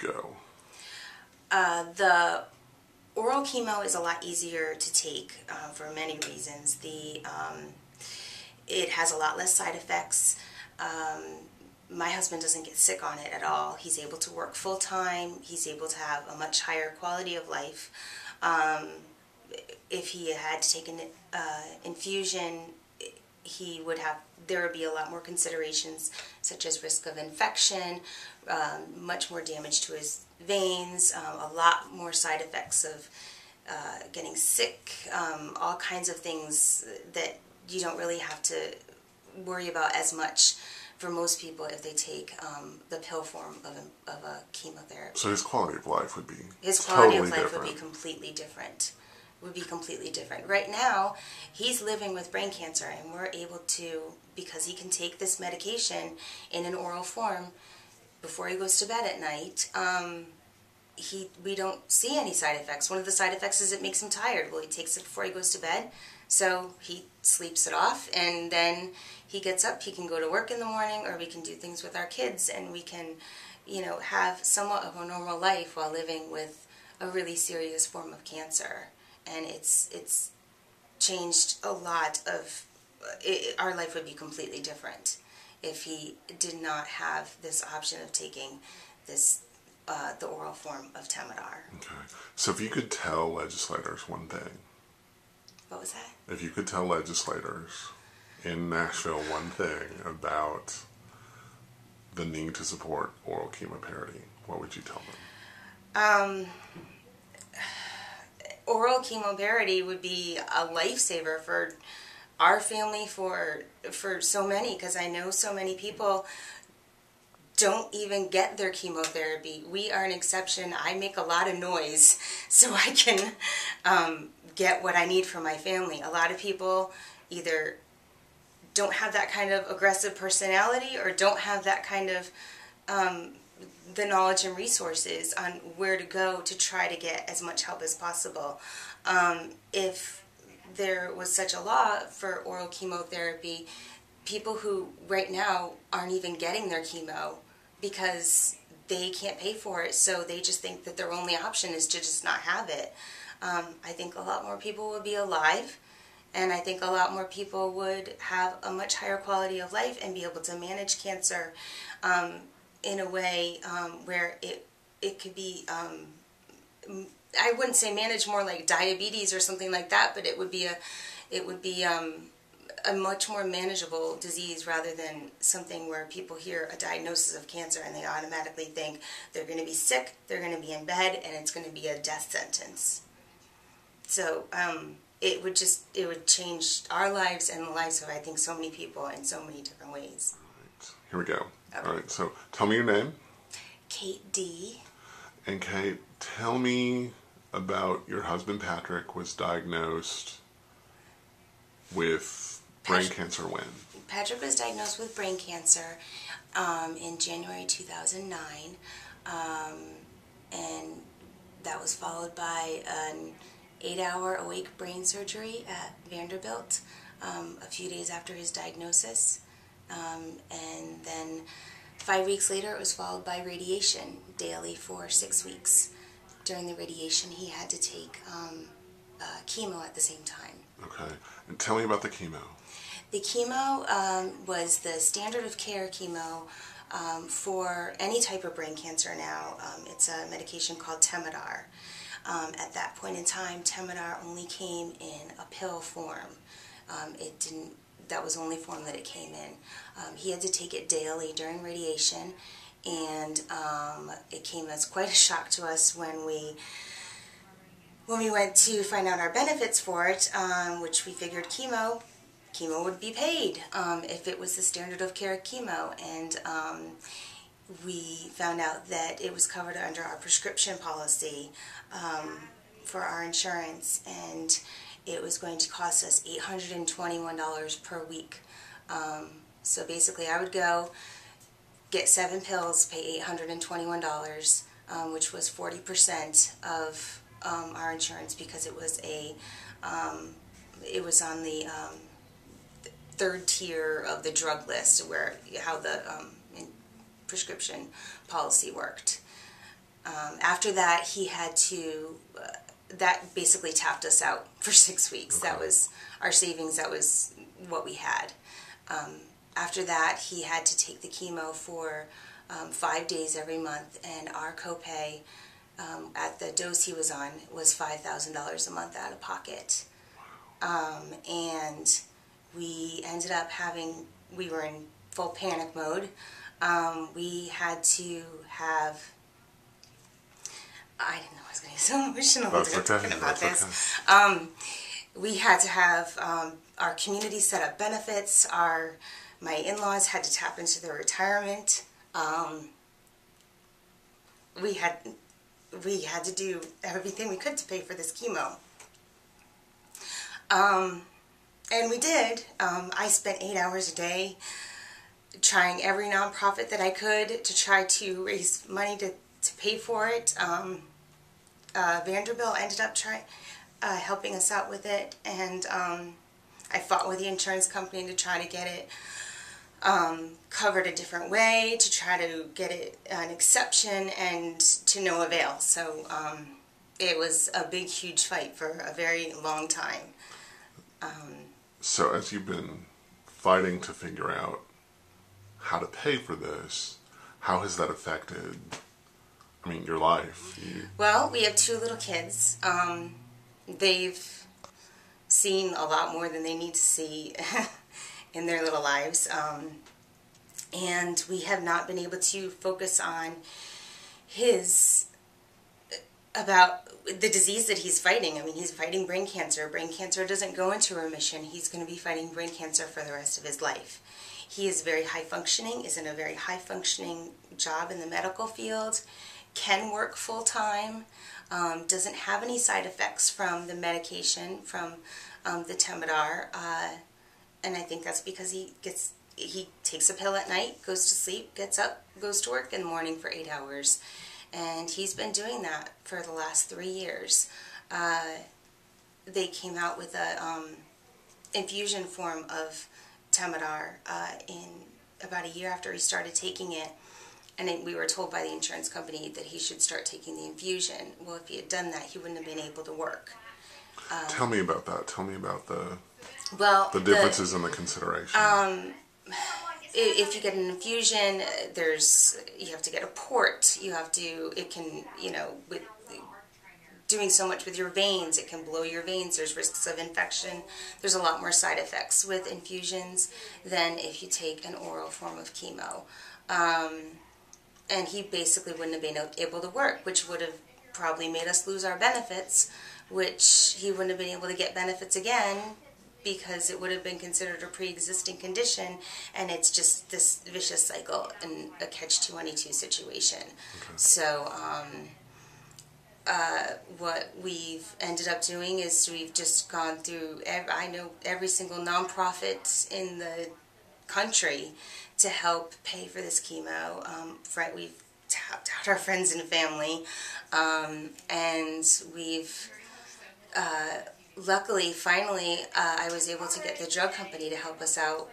go? The oral chemo is a lot easier to take for many reasons. It has a lot less side effects. My husband doesn't get sick on it at all. He's able to work full time. He's able to have a much higher quality of life. If he had to take an infusion, there would be a lot more considerations, such as risk of infection, much more damage to his veins, a lot more side effects of getting sick, all kinds of things that you don't really have to worry about as much for most people if they take the pill form of a chemotherapy. So his quality of life would be completely different. Right now, he's living with brain cancer, and we're able to, because he can take this medication in an oral form before he goes to bed at night, we don't see any side effects. One of the side effects is it makes him tired. Well, he takes it before he goes to bed, so he sleeps it off, and then he gets up, he can go to work in the morning, or we can do things with our kids, and we can, have somewhat of a normal life while living with a really serious form of cancer. And it's changed a lot of, our life would be completely different if he did not have this option of taking this, the oral form of Temodar. Okay. So if you could tell legislators one thing. What was that? If you could tell legislators in Nashville one thing about the need to support oral chemo parity, what would you tell them? Oral chemo parity would be a lifesaver for our family, for so many, because I know so many people don't even get their chemotherapy. We are an exception. I make a lot of noise so I can get what I need for my family. A lot of people either don't have that kind of aggressive personality or don't have that kind of the knowledge and resources on where to go to try to get as much help as possible. If there was such a law for oral chemotherapy, people who right now aren't even getting their chemo because they can't pay for it, so they just think that their only option is to just not have it. I think a lot more people would be alive, and I think a lot more people would have a much higher quality of life and be able to manage cancer in a way where it could be, I wouldn't say managed more like diabetes or something like that, but it would be a much more manageable disease rather than something where people hear a diagnosis of cancer and they automatically think they're going to be sick, they're going to be in bed, and it's going to be a death sentence. So it would change our lives and the lives of, I think, so many people in so many different ways. Right. Here we go. Okay. All right, so tell me your name. Kate D. And Kate, tell me about your husband Patrick was diagnosed with brain cancer when? Patrick was diagnosed with brain cancer in January 2009, and that was followed by an 8-hour awake brain surgery at Vanderbilt a few days after his diagnosis, and then 5 weeks later it was followed by radiation daily for 6 weeks. During the radiation he had to take chemo at the same time. Okay, and tell me about the chemo. The chemo was the standard of care chemo for any type of brain cancer now. It's a medication called Temodar. At that point in time, Temodar only came in a pill form. That was the only form that it came in. He had to take it daily during radiation, and it came as quite a shock to us when we went to find out our benefits for it, which we figured chemo would be paid if it was the standard of care chemo, and we found out that it was covered under our prescription policy for our insurance, and it was going to cost us $821 per week. So basically I would go get 7 pills, pay $821, which was 40% of our insurance, because it was on the third tier of the drug list, how the prescription policy worked. After that, he had to, that basically tapped us out for 6 weeks. Okay. That was our savings, that was what we had. After that, he had to take the chemo for 5 days every month, and our copay at the dose he was on was $5,000 a month out of pocket. And we ended up we were in full panic mode. We had to have, I didn't know I was going to get so emotional talking about this. Okay. We had to have our community set up benefits. My in-laws had to tap into their retirement. We had to do everything we could to pay for this chemo. And we did. I spent 8 hours a day trying every nonprofit that I could to try to raise money to pay for it. Vanderbilt ended up helping us out with it, and I fought with the insurance company to try to get it covered a different way, to try to get it an exception, and to no avail. So it was a big, huge fight for a very long time. So as you've been fighting to figure out how to pay for this, how has that affected, your life? Well, we have 2 little kids. They've seen a lot more than they need to see in their little lives. And we have not been able to focus on about the disease that he's fighting. He's fighting brain cancer. Brain cancer doesn't go into remission. He's going to be fighting brain cancer for the rest of his life. He is very high functioning, is in a very high functioning job in the medical field, can work full time, doesn't have any side effects from the medication, from the Temodar, and I think that's because he takes a pill at night, goes to sleep, gets up, goes to work in the morning for 8 hours. And he's been doing that for the last 3 years. They came out with a infusion form of Temodar in about a year after he started taking it. And we were told by the insurance company that he should start taking the infusion. Well, if he had done that, he wouldn't have been able to work. Tell me about that. Tell me about the differences in the consideration. If you get an infusion, you have to get a port. With doing so much with your veins, it can blow your veins. There's risks of infection. There's a lot more side effects with infusions than if you take an oral form of chemo. And he basically wouldn't have been able to work, which would have probably made us lose our benefits, which he wouldn't have been able to get benefits again, because it would have been considered a pre-existing condition, and it's just this vicious cycle and a catch-22 situation. Okay. So what we've ended up doing is we've just gone through, I know every single nonprofit in the country to help pay for this chemo. We've tapped out our friends and family, and we've luckily, finally, I was able to get the drug company to help us out